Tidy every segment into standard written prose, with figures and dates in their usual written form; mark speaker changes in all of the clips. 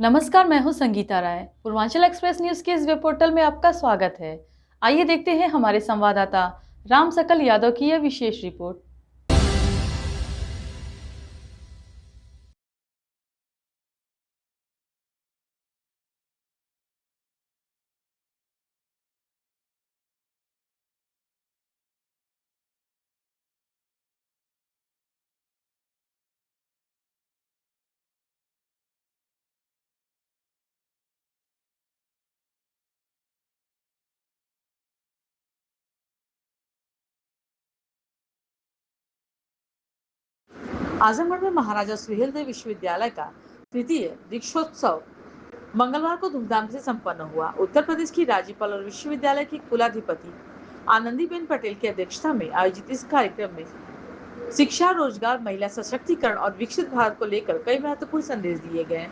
Speaker 1: नमस्कार, मैं हूं संगीता राय। पूर्वांचल एक्सप्रेस न्यूज के इस वेब पोर्टल में आपका स्वागत है। आइए देखते हैं हमारे संवाददाता राम सकल यादव की यह विशेष रिपोर्ट। आजमगढ़ में महाराजा सुहेलदेव विश्वविद्यालय का तृतीय दीक्षोत्सव मंगलवार को धूमधाम से संपन्न हुआ। उत्तर प्रदेश की राज्यपाल और विश्वविद्यालय की कुलाधिपति आनंदीबेन पटेल की अध्यक्षता में आयोजित इस कार्यक्रम में शिक्षा, रोजगार, महिला सशक्तिकरण और विकसित भारत को लेकर कई महत्वपूर्ण संदेश दिए गए।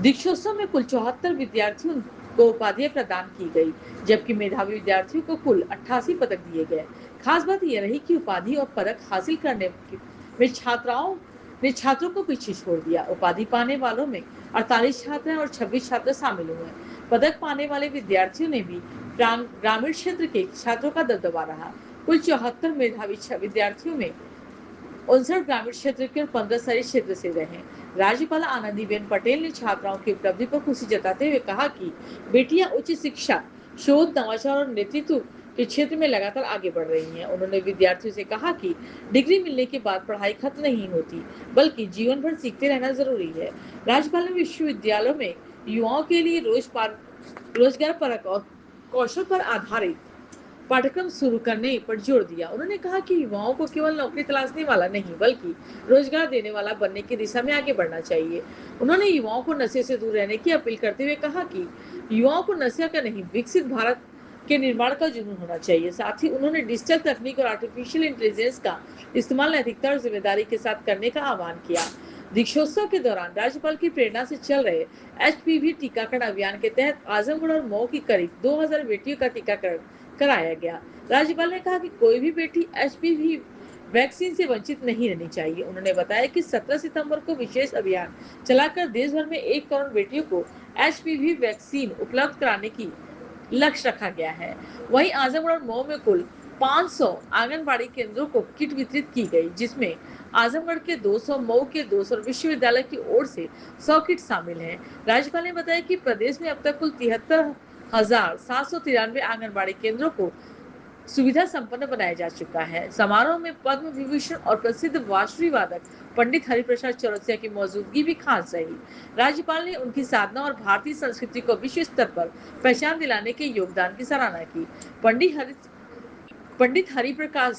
Speaker 1: दीक्षोत्सव में कुल 74 विद्यार्थियों को उपाधियां प्रदान की गई, जबकि मेधावी विद्यार्थियों को कुल 88 पदक दिए गए। खास बात यह रही कि उपाधि और पदक हासिल करने में छात्राओं ने छात्रों को पीछे छोड़ दिया। उपाधि पाने वालों में 48 छात्र और 26 छात्र शामिल हुए। पदक पाने वाले विद्यार्थियों ने भी ग्रामीण क्षेत्र के छात्रों का दबदबा रहा। कुल 74 मेधावी विद्यार्थियों में 59 ग्रामीण क्षेत्र के और 15 शहरी क्षेत्र से रहे। राज्यपाल आनंदीबेन पटेल ने छात्राओं की उपलब्धि पर खुशी जताते हुए कहा कि बेटियां उच्च शिक्षा, शोध, नवाचार और नेतृत्व के क्षेत्र में लगातार आगे बढ़ रही हैं। उन्होंने विद्यार्थियों से कहा कि डिग्री मिलने के बाद पढ़ाई खत्म नहीं होती, बल्कि जीवन भर सीखते रहना जरूरी है। राज्यपाल ने विश्वविद्यालयों में युवाओं के लिए रोजगार परक और कौशल पर आधारित पाठ्यक्रम शुरू करने पर जोर दिया। उन्होंने कहा कि युवाओं को केवल नौकरी तलाशने वाला नहीं, बल्कि रोजगार देने वाला बनने की दिशा में आगे बढ़ना चाहिए। उन्होंने युवाओं को नशे से दूर रहने की अपील करते हुए कहा कि युवाओं को नशे का नहीं, विकसित भारत के निर्माण का जुनून होना चाहिए। साथ ही उन्होंने डिजिटल तकनीक और आर्टिफिशियल इंटेलिजेंस का इस्तेमाल नैतिकता और जिम्मेदारी के साथ करने का आह्वान किया। दीक्षोत्सव के दौरान राज्यपाल की प्रेरणा से चल रहे HPV टीकाकरण अभियान के तहत आजमगढ़ और मऊ की करीब 2000 बेटियों का टीकाकरण कराया गया। राज्यपाल ने कहा कि कोई भी बेटी HPV वैक्सीन से वंचित नहीं रहनी चाहिए। उन्होंने बताया कि 17 सितंबर को विशेष अभियान चलाकर देश भर में 1 करोड़ बेटियों को HPV वैक्सीन उपलब्ध कराने की लक्ष्य रखा गया है। वहीं आजमगढ़ और मऊ में कुल 500 आंगनबाड़ी केंद्रों को किट वितरित की गई, जिसमें आजमगढ़ के 200, मऊ के 200 और विश्वविद्यालय की ओर से 100 किट शामिल हैं। राज्यपाल ने बताया कि प्रदेश में अब तक कुल 73,793 आंगनबाड़ी केंद्रों को सुविधा संपन्न बनाया जा चुका है। समारोह में पद्म विभूषण और प्रसिद्ध बांसुरी वादक पंडित हरिप्रसाद चौरसिया की मौजूदगी भी खास रही। राज्यपाल ने उनकी साधना और भारतीय संस्कृति को विश्व स्तर पर पहचान दिलाने के योगदान की सराहना की। पंडित हरिप्रसाद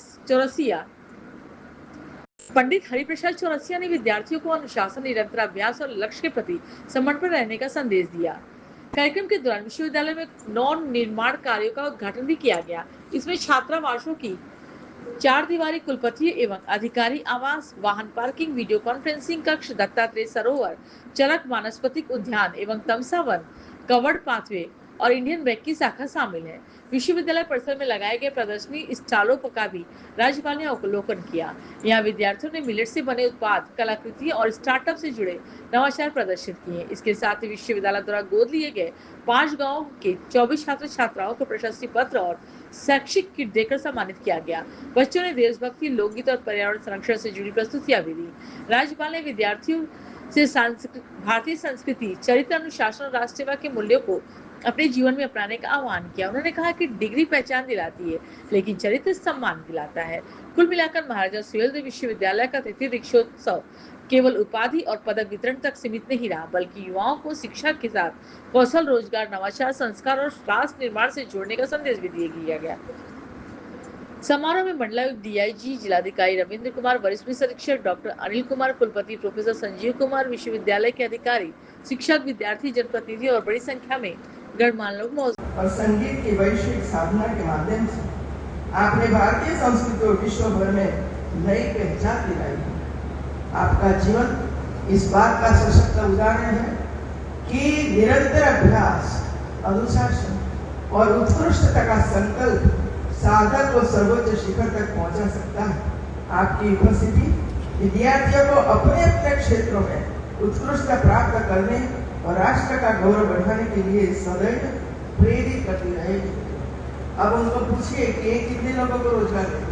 Speaker 1: चौरसिया ने विद्यार्थियों को अनुशासन, निरंतर अभ्यास और लक्ष्य के प्रति समर्पण रहने का संदेश दिया। कार्यक्रम के दौरान विश्वविद्यालय में नव निर्माण कार्यों का उद्घाटन भी किया गया। इसमें छात्रावासों की 4 दीवारी, कुलपति एवं अधिकारी आवास, वाहन पार्किंग, वीडियो कॉन्फ्रेंसिंग कक्ष, दत्तात्रेय सरोवर, चरक वानस्पतिक उद्यान एवं तमसा वन, कवर्ड पाथवे और इंडियन बैंक की शाखा शामिल है। विश्वविद्यालय परिसर में लगाए गए प्रदर्शनी स्टॉलों का भी राज्यपाल ने अवलोकन किया। यहाँ विद्यार्थियों ने मिलेट से बने उत्पाद, कलाकृतियां और स्टार्टअप से जुड़े नवाचार प्रदर्शित किए। इसके साथ ही विश्वविद्यालय द्वारा गोद लिए गए 5 गाँव के 24 छात्र छात्राओं को प्रशस्ति पत्र और शैक्षिक किट देकर सम्मानित किया गया। बच्चों ने देशभक्ति, लोकगीत और पर्यावरण संरक्षण से जुड़ी प्रस्तुतियां भी दी। राज्यपाल ने विद्यार्थियों से भारतीय संस्कृति, चरित्र, अनुशासन और राष्ट्र सेवा के मूल्यों को अपने जीवन में अपनाने का आह्वान किया। उन्होंने कहा कि डिग्री पहचान दिलाती है, लेकिन चरित्र सम्मान दिलाता है। कुल मिलाकर महाराजा सुहेलदेव विश्वविद्यालय का तृतीय दीक्षोत्सव केवल उपाधि और पदक वितरण तक सीमित नहीं रहा, बल्कि युवाओं को शिक्षा के साथ कौशल, रोजगार, नवाचार, संस्कार और राष्ट्र निर्माण से जोड़ने का संदेश भी दिया गया। समारोह में मंडलायुक्त DIG, जिलाधिकारी रविंद्र कुमार, वरिष्ठ पुलिस अधीक्षक डॉक्टर अनिल कुमार, कुलपति प्रोफेसर संजीव कुमार, विश्वविद्यालय के अधिकारी, शिक्षक, विद्यार्थी, जनप्रतिनिधि और बड़ी संख्या में गणमान्य लोग मौजूद।
Speaker 2: और संगीत की वैश्विक साधना के माध्यम से आपने भारतीय संस्कृति को विश्व भर में नई पहचान दिलाई। आपका जीवन इस बात का सशक्त उदाहरण है कि निरंतर अभ्यास, अनुशासन और उत्कृष्टता का संकल्प साधक को सर्वोच्च शिखर तक पहुंचा सकता है। आपकी उपस्थिति विद्यार्थियों को अपने अपने क्षेत्रों में उत्कृष्टता प्राप्त करने और राष्ट्र का गौरव बढ़ाने के लिए सदैव प्रेरित करती रहेगी। अब उनको पूछिए कि ये कितने लोगों को रोजगार देती है।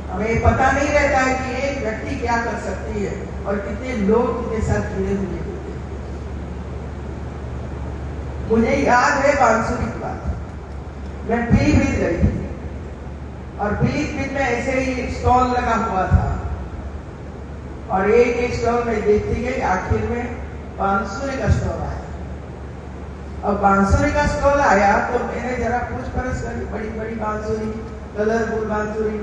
Speaker 2: हमें पता नहीं रहता है कि एक व्यक्ति क्या कर सकती है और कितने लोग उनके साथ जुड़े हुए होते हैं। मुझे याद है बांसुरी की बात। मैं पीलीभीत गई थी और पीलीभीत में ऐसे ही स्टॉल लगा हुआ था और एक स्टॉल में देखती गई, आखिर में बांसुरी का स्टॉल आया। और बांसुरी का स्टॉल आया तो मैंने जरा पूछ परछ करी, बड़ी बड़ी बांसुरी, कलरफुल बांसुरी,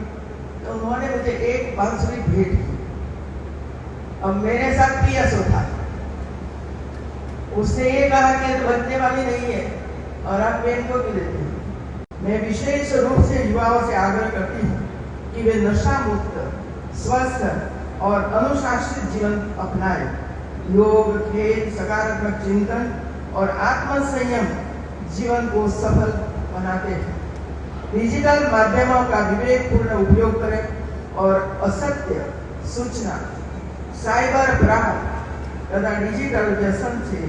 Speaker 2: तो उन्होंने मुझे एक बांसुरी भेंट की। अब मेरे साथ पीएसओ था, उसने ये कहा कि तो बचने वाली नहीं है और आप पेन को क्यों देते हैं। मैं विशेष रूप से युवाओं से आग्रह करती हूँ कि वे नशा मुक्त, स्वस्थ और अनुशासित जीवन अपनाएं। योग, खेल, सकारात्मक चिंतन और आत्मसंयम जीवन को सफल बनाते हैं। डिजिटल माध्यमों का विवेकपूर्ण उपयोग करें और असत्य सूचना, साइबर अपराध तथा डिजिटल व्यसन से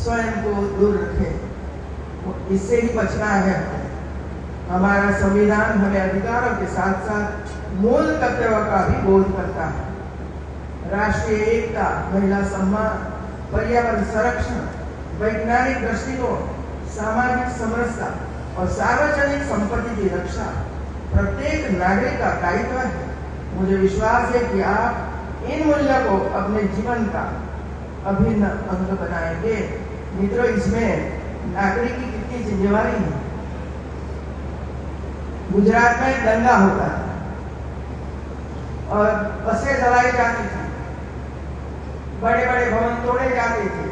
Speaker 2: स्वयं को दूर रखें। इससे ही बचना है। हमारा संविधान हमें अधिकारों के साथ साथ मूल कर्तव्यों का भी बोध करता है। राष्ट्रीय एकता, महिला सम्मान, पर्यावरण संरक्षण, वैज्ञानिक दृष्टिकोण, सामाजिक समरसता और सार्वजनिक संपत्ति की रक्षा प्रत्येक नागरिक का दायित्व है। मुझे विश्वास है कि आप इन मूल्यों को अपने जीवन का अभिन्न अंग बनाएंगे। मित्रों, इसमें नागरिक की कितनी जिम्मेवारी है। गुजरात में दंगा होता है और बसें जलाई जाती थी, बड़े बड़े भवन तोड़े जाते थे,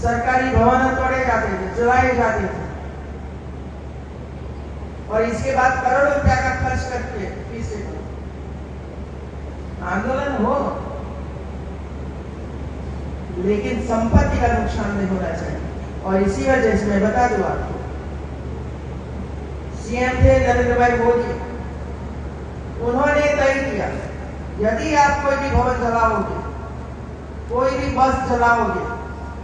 Speaker 2: सरकारी भवन तोड़े जाते थे, जलाए जाते थे और इसके बाद करोड़ों रुपया का खर्च करके फिर से आंदोलन हो, लेकिन संपत्ति का नुकसान नहीं होना चाहिए। और इसी वजह से मैं बता दूं आपको, सीएम थे नरेंद्र भाई मोदी, उन्होंने तय किया यदि आप कोई भी भवन जलाओगे, कोई भी बस जलाओगे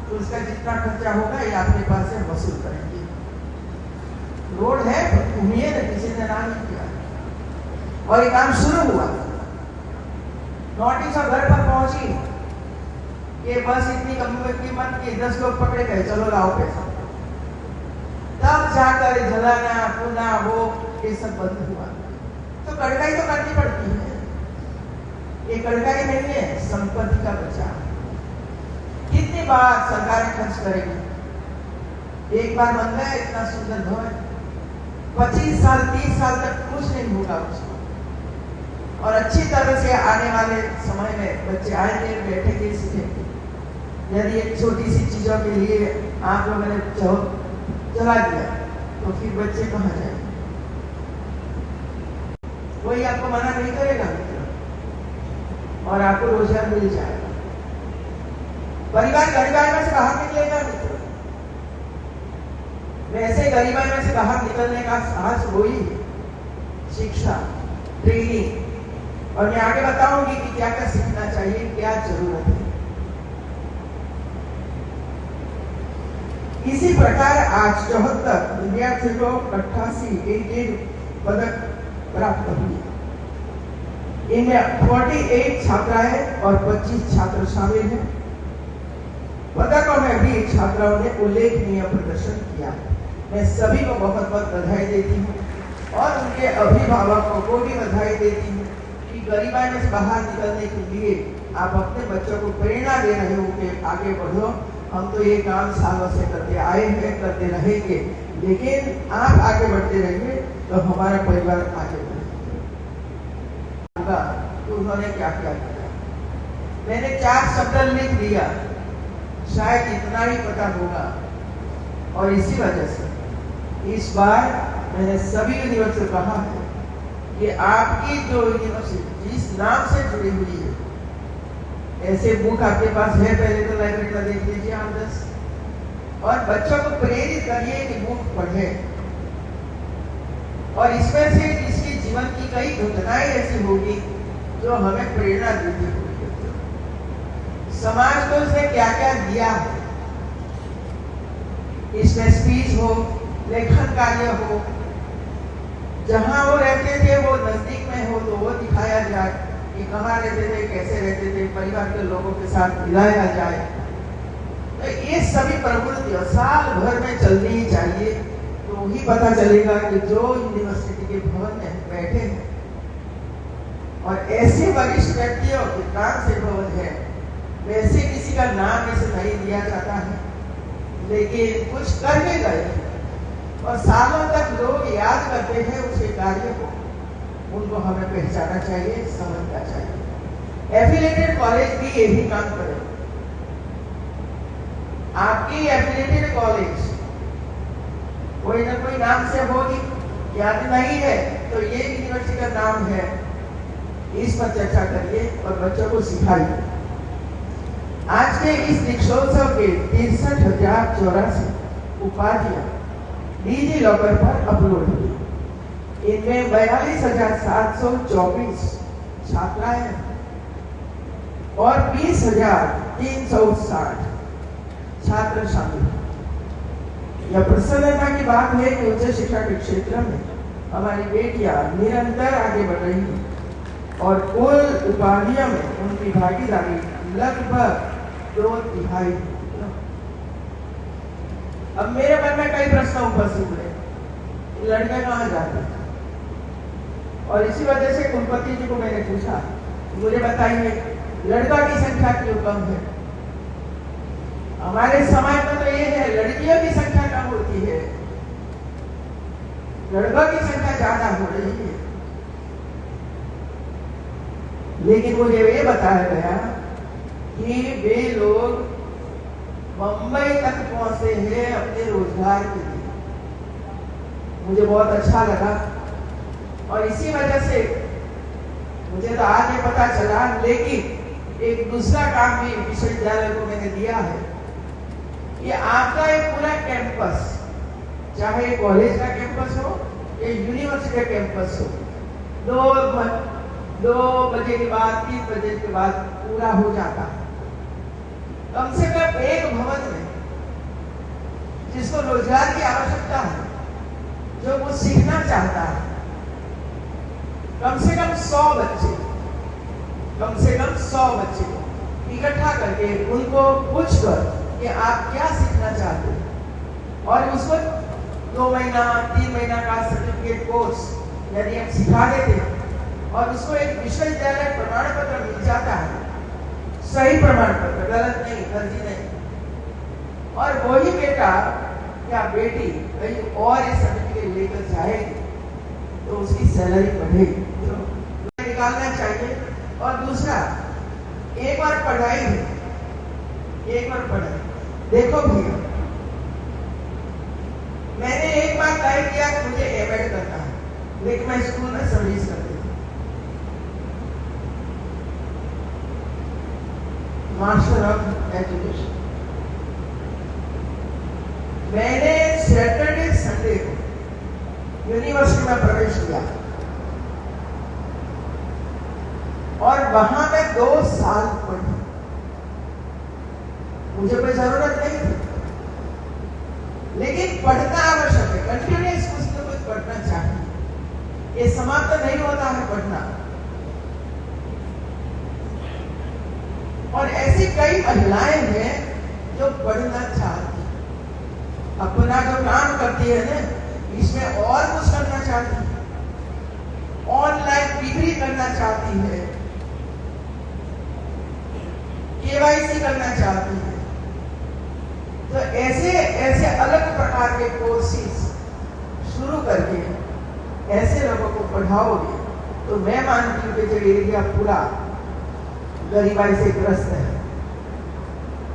Speaker 2: तो उसका जितना खर्चा होगा ये आपके पास से वसूल करेंगे। रोड है, घूमिए ना, किसी ने ना नहीं किया और ये काम शुरू हुआ। नोटिस घर पर पहुंची, ये बस इतनी कम कीमत की, 10 लोग पकड़े गए, चलो लाओ पैसा। तब जाकर जलाना, पुना, वो ये सब बंद हुआ। तो कड़काई तो करनी पड़ती है। ये कड़काई नहीं है, संपत्ति का बचाव। कितनी बार सरकार खर्च करेगी। एक बार बन गया इतना सुंदर भवन, 25 साल 30 साल तक कुछ नहीं होगा उसको। और अच्छी तरह से आने वाले समय में बच्चे आएंगे, बैठेंगे, सीखेंगे। यदि एक छोटी सी चीजों के लिए आप लोगों ने चला दिया तो फिर बच्चे कहाँ जाएंगे। कोई आपको मना नहीं करेगा और आपको रोजगार मिल जाएगा। परिवार गरीबाई में से बाहर निकलेगा मित्र। वैसे गरीबाई में से बाहर निकलने का साहस वही शिक्षा, ट्रेनिंग, और मैं आगे बताऊंगी कि क्या क्या सीखना चाहिए, क्या जरूरत है। इसी प्रकार आज 74 विद्यार्थियों को 88 पदक प्राप्त हुए। इनमें 48 छात्राएं और 25 छात्र शामिल हैं। पदकों में भी छात्राओं ने उल्लेखनीय प्रदर्शन किया। मैं सभी को बहुत बहुत बधाई देती हूँ और उनके अभिभावकों को भी बधाई देती हूँ कि गरीबाई में से बाहर निकलने के लिए आप अपने बच्चों को प्रेरणा दे रहे हो कि आगे बढ़ो। हम तो ये काम सालों से करते आए हैं, करते रहेंगे, लेकिन आप आगे बढ़ते रहेंगे तो हमारा परिवार आगे बढ़ेगा। तो उन्होंने क्या क्या किया, मैंने 4 शब्द लिख दिया, शायद इतना ही पता होगा। और इसी वजह से इस बार मैंने सभी यूनिवर्सिटी को कहा है कि आपकी जो यूनिवर्सिटी जिस नाम से जुड़ी हुई है, ऐसे बुक आपके पास है, पहले तो लाइब्रेरी में देख लीजिए आप 10, और बच्चों को प्रेरित करिए कि बुक पढ़े। और इसमें से इसके जीवन की कई घटनाएं ऐसी होगी जो हमें प्रेरणा देती होगी। समाज को उसने क्या क्या दिया है। इसमें स्पीच हो, लेखन कार्य हो, जहां वो रहते थे वो नजदीक में हो तो वो दिखाया जाए कि कहाँ रहते थे, कैसे रहते थे, परिवार के लोगों के साथ मिलाया जाए। तो ये सभी प्रवृत्तियां साल भर में चलनी ही चाहिए, तो ही पता चलेगा कि जो यूनिवर्सिटी के भवन में बैठे हैं और ऐसे वरिष्ठ व्यक्तियों के काम से भवन है, वैसे किसी का नाम इसे नहीं लिया जाता है, लेकिन कुछ करके गए और सालों तक लोग याद करते हैं उसके कार्य को। उनको हमें पहचाना चाहिए, समझना चाहिए। एफिलिएटेड कॉलेज भी यही काम करे। आपकी एफिलिएटेड कॉलेज कोई ना कोई नाम से होगी, याद नहीं है तो ये यूनिवर्सिटी का नाम है, इस पर चर्चा करिए और बच्चों को सिखाइए। आज के इस दीक्षोत्सव के 63,084 उपाधियां डिजी लॉकर पर अपलोड हुई। इनमें 42,724 छात्राएं और 20,360 छात्र शामिल हैं। यह प्रसन्नता की बात है कि उच्च शिक्षा के क्षेत्र में हमारी बेटियां निरंतर आगे बढ़ रही हैं और कुल उपाधियों में उनकी भागीदारी लगभग 2/3। अब मेरे मन में कई प्रश्न उपस्थित हुए, लड़के कहाँ जाते हैं? और इसी वजह से कुलपति जी को मैंने पूछा, मुझे बताइए लड़का की संख्या क्यों कम है? हमारे समाज में तो ये है, लड़कियों की संख्या कम होती है, लड़कों की संख्या ज्यादा हो रही है। लेकिन मुझे ये बताया गया कि वे लोग मुंबई तक पहुंचे हैं अपने रोजगार के लिए। मुझे बहुत अच्छा लगा और इसी वजह से मुझे तो आज ये पता चला, लेकिन एक दूसरा काम भी विश्वविद्यालय को मैंने दिया है कि आपका एक पूरा कैंपस, चाहे कॉलेज का कैंपस हो या यूनिवर्सिटी का कैंपस हो, 2 बजे के बाद 3 बजे के बाद पूरा हो जाता है। कम से कम एक भवन में जिसको रोजगार की आवश्यकता है, जो वो सीखना चाहता है, कम से कम 100 बच्चे इकट्ठा करके उनको पूछकर कि आप क्या सीखना चाहते हैं, और उसको 2 महीना 3 महीना का सर्टिफिकेट कोर्स यदि हम सिखा देते हैं और उसको एक विश्वविद्यालय प्रमाण पत्र मिल जाता है, सही प्रमाण पत्र, गलत नहीं, फर्जी नहीं, और वही बेटा या बेटी कहीं और ये सर्टिफिकेट लेकर जाएगी तो उसकी सैलरी बढ़ेगी, तो निकालना चाहिए। और दूसरा, एक बार पढ़ाई है, देखो भैया, मैंने एक बार तय किया कि मुझे एमएड करना है, लेकिन मैं स्कूल में सर्विस करती थी, मास्टर ऑफ एजुकेशन। मैंने सैटरडे संडे को यूनिवर्सिटी में प्रवेश किया और वहां में 2 साल पढ़ी। मुझे कोई जरूरत नहीं थी, लेकिन पढ़ना आवश्यक है, कंटिन्यूअस कुछ न कुछ पढ़ना चाहिए, ये समाप्त नहीं होता है पढ़ना। और ऐसी कई महिलाएं हैं जो पढ़ना चाहती हैं, अपना जो काम करती है ना, इसमें और कुछ करना चाहती है, ऑनलाइन डिग्री करना चाहती है, केवाईसी करना चाहती है। तो ऐसे अलग प्रकार के कोर्सेज शुरू करके ऐसे लोगों को पढ़ाओगे तो मैं मानती हूँ कि जो एरिया पूरा गरीबाई से ग्रस्त है।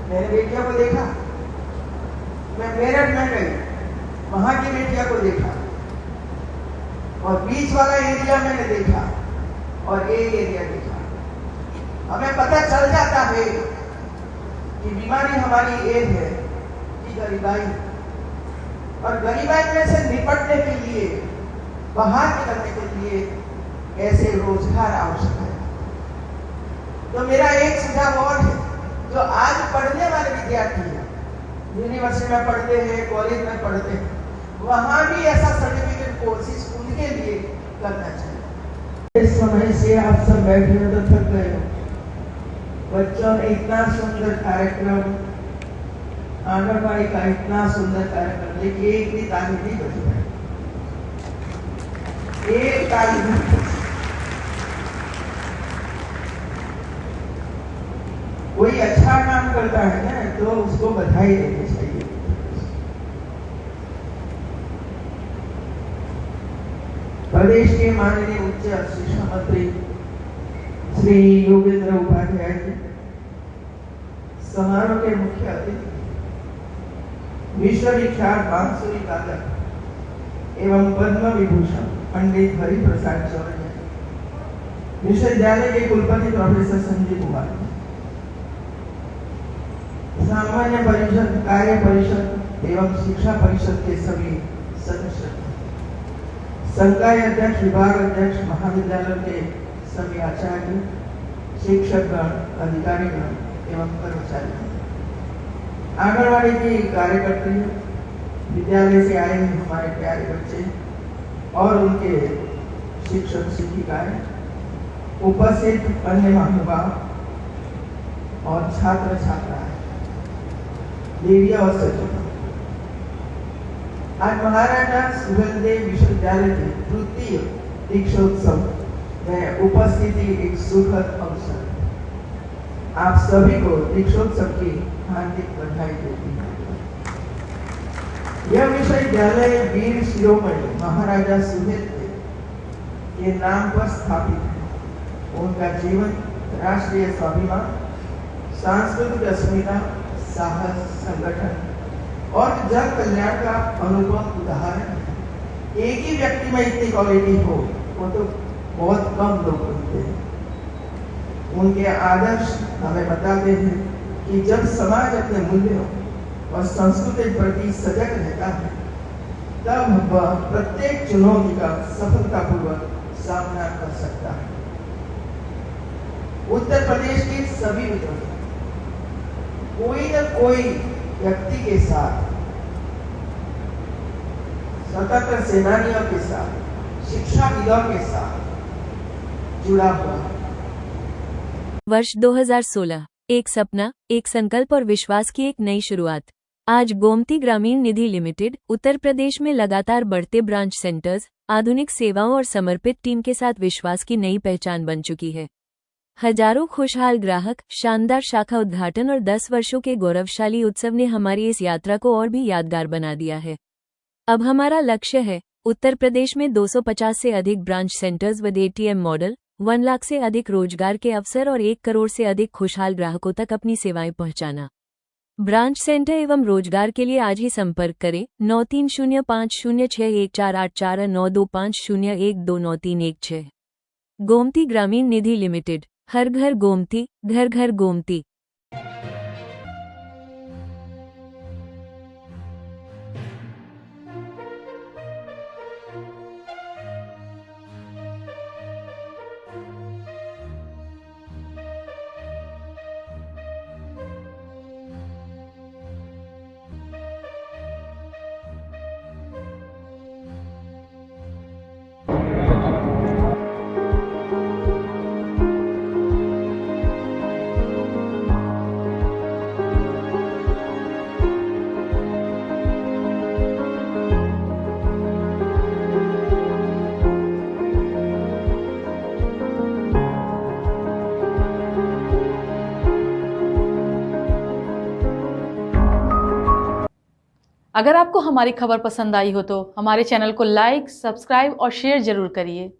Speaker 2: मैंने बेटियों को देखा, मैं मेरठ में गई, वहां की बेटियों को देखा, और बीच वाला एरिया मैंने देखा और ये एरिया देखा। हमें पता चल जाता है कि बीमारी हमारी ये है कि गरीबाई, और गरीबाई में से निपटने के लिए, बाहर निकलने के लिए ऐसे रोजगार आवश्यक है। तो मेरा एक सुझाव और है जो आज पढ़ने वाले विद्यार्थी हैं, यूनिवर्सिटी में पढ़ते हैं, कॉलेज में पढ़ते हैं, वहां भी ऐसा सर्टिफिकेट कोर्सेज उनके लिए करना चाहिए। इस समय से आप सब बैठे हो तो थक गए हो। बच्चों ने इतना सुंदर कार्यक्रम, आंगनबाड़ी का इतना सुंदर कार्यक्रम, लेकिन एक भी ताली नहीं बज पाई, एक ताली नहीं। कोई अच्छा काम करता है ना तो उसको बधाई देनी चाहिए। प्रदेश के माननीय उच्च शिक्षा मंत्री श्री योगेंद्र उपाध्याय जी, समारोह के मुख्य अतिथि विश्व विख्यात बांसुरी वादक एवं पद्म विभूषण पंडित हरिप्रसाद चौरसिया, विश्वविद्यालय के कुलपति प्रोफेसर संजीव कुमार, सामान्य परिषद, कार्य परिषद एवं शिक्षा परिषद के सभी सदस्य, संकाय अध्यक्ष, विभाग अध्यक्ष, महाविद्यालय के सभी आचार्य, शिक्षकगण, अधिकारीगण एवं कर्मचारी, आंगनबाड़ी की कार्यकर्ती, विद्यालय से आए हैं हमारे प्यारे बच्चे और उनके शिक्षक शिक्षिकाएं, उपस्थित अन्य महानुभाव और छात्र छात्राएं, देवी और सचिव, आज महाराजा सुहेलदेव विश्वविद्यालय के तृतीय दीक्षोत्सव में उपस्थिति एक सुखद अवसर। आप सभी को दीक्षोत्सव की हार्दिक बधाई देती हूँ। यह विश्वविद्यालय वीर शिरोमणि महाराजा सुहेलदेव के नाम पर स्थापित है। उनका जीवन राष्ट्रीय स्वाभिमान, सांस्कृतिक अस्मिता, साहस, संगठन और जन कल्याण का अनुपम उदाहरण है। एक ही व्यक्ति में इतनी क्वालिटी हो वो तो बहुत कम लोग होते हैं। उनके आदर्श हमें बताते हैं कि जब समाज अपने मूल्यों और संस्कृति के प्रति सजग रहता है तब वह प्रत्येक चुनौती का सफलतापूर्वक सामना कर सकता है। उत्तर प्रदेश के सभी विद्यार्थी कोई न कोई व्यक्ति के साथ, स्वतंत्र सेनानियों के साथ, शिक्षाविदों के साथ जुड़ा हुआ है।
Speaker 3: वर्ष 2016, एक सपना, एक संकल्प और विश्वास की एक नई शुरुआत। आज गोमती ग्रामीण निधि लिमिटेड उत्तर प्रदेश में लगातार बढ़ते ब्रांच सेंटर्स, आधुनिक सेवाओं और समर्पित टीम के साथ विश्वास की नई पहचान बन चुकी है। हजारों खुशहाल ग्राहक, शानदार शाखा उद्घाटन और 10 वर्षों के गौरवशाली उत्सव ने हमारी इस यात्रा को और भी यादगार बना दिया है। अब हमारा लक्ष्य है उत्तर प्रदेश में 250 से अधिक ब्रांच सेंटर्स व एटीएम मॉडल, 1 लाख से अधिक रोजगार के अवसर और 1 करोड़ से अधिक खुशहाल ग्राहकों तक अपनी सेवाएं पहुंचाना। ब्रांच सेंटर एवं रोजगार के लिए आज ही संपर्क करें 9305061484 9250129316। गोमती ग्रामीण निधि लिमिटेड, हर घर गोमती, घर घर गोमती।
Speaker 1: अगर आपको हमारी खबर पसंद आई हो तो हमारे चैनल को लाइक, सब्सक्राइब और शेयर जरूर करिए।